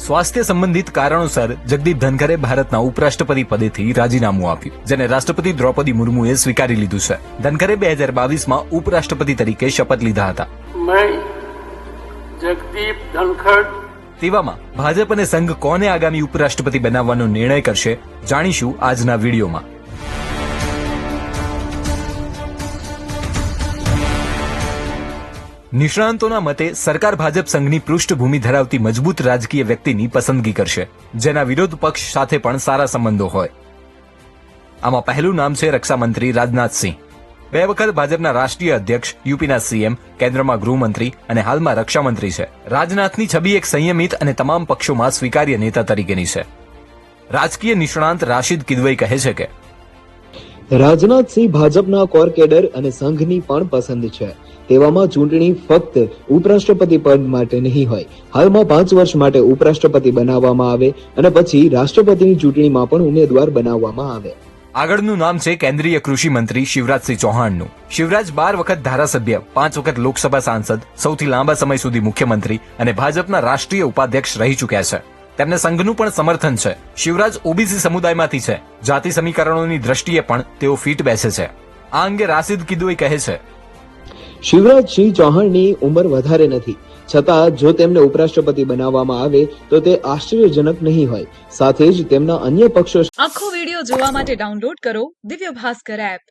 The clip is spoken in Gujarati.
સ્વાસ્થ્ય સંબંધિત કારણોસર જગદીપ ધનખરે ભારતના ઉપરાષ્ટ્રપતિ પદેથી રાજીનામું આપ્યું, જેને રાષ્ટ્રપતિ દ્રૌપદી મુર્મુએ સ્વીકારી લીધું છે. ધનખરે 2022માં ઉપરાષ્ટ્રપતિ તરીકે શપથ લીધા હતા. જગદીપ ધનખર. તેવામાં ભાજપ અને સંઘ કોને આગામી ઉપરાષ્ટ્રપતિ બનાવવાનો નિર્ણય કરશે, જાણીશું આજના વિડીયોમાં. નિષ્ણાંતોના મતે સરકાર ભાજપ સંઘની પૃષ્ઠભૂમિ ધરાવતી મજબૂત રાજકીય વ્યક્તિની પસંદગી કરશે, જેના વિરોધ પક્ષ સાથે પણ સારા સંબંધો હોય. આમાં પહેલું નામ છે રક્ષામંત્રી રાજનાથસિંહ. 2 વખત ભાજપના રાષ્ટ્રીય અધ્યક્ષ, યુપીના સીએમ, કેન્દ્રમાં ગૃહમંત્રી અને હાલમાં રક્ષામંત્રી છે. રાજનાથની છબી એક સંયમિત અને તમામ પક્ષોમાં સ્વીકાર્ય નેતા તરીકેની છે. રાજકીય નિષ્ણાંત રાશિદ કિદવઈ કહે છે કે રાજનાથસિંહ ભાજપના કોર કેડર અને સંઘની પણ પસંદ છે. તેવામાં ચૂંટણી ફક્ત ઉપરાષ્ટ્રપતિ પદ માટે નહીં હોય. હાલમાં 5 વર્ષ માટે ઉપરાષ્ટ્રપતિ બનાવવામાં આવે અને પછી રાષ્ટ્રપતિની ચૂંટણીમાં પણ ઉમેદવાર બનાવવામાં આવે. આગળનું નામ છે કેન્દ્રીય કૃષિ મંત્રી શિવરાજસિંહ ચૌહાણનું. શિવરાજ 12 વખત ધારાસભ્ય, 5 વખત લોકસભા સાંસદ, સૌથી લાંબા સમય સુધી મુખ્યમંત્રી અને ભાજપના રાષ્ટ્રીય ઉપાધ્યક્ષ રહી ચૂક્યા છે. તેમને સંઘનું પણ સમર્થન છે. શિવરાજ ઓબીસી સમુદાયમાંથી છે. જાતિ સમીકરણોની દ્રષ્ટિએ પણ તેઓ ફીટ બેસે છે. આ અંગે રાશિદ કિદવઈ કહે છે, શિવરાજસિંહ ચૌહાણની ઉંમર વધારે નથી, છતાં જો તેમને ઉપરાષ્ટ્રપતિ બનાવવામાં આવે તો તે આશ્ચર્યજનક નહીં હોય. સાથે જ તેમના અન્ય પક્ષો. આખો વિડીયો જોવા માટે ડાઉનલોડ કરો દિવ્ય ભાસ્કર એપ.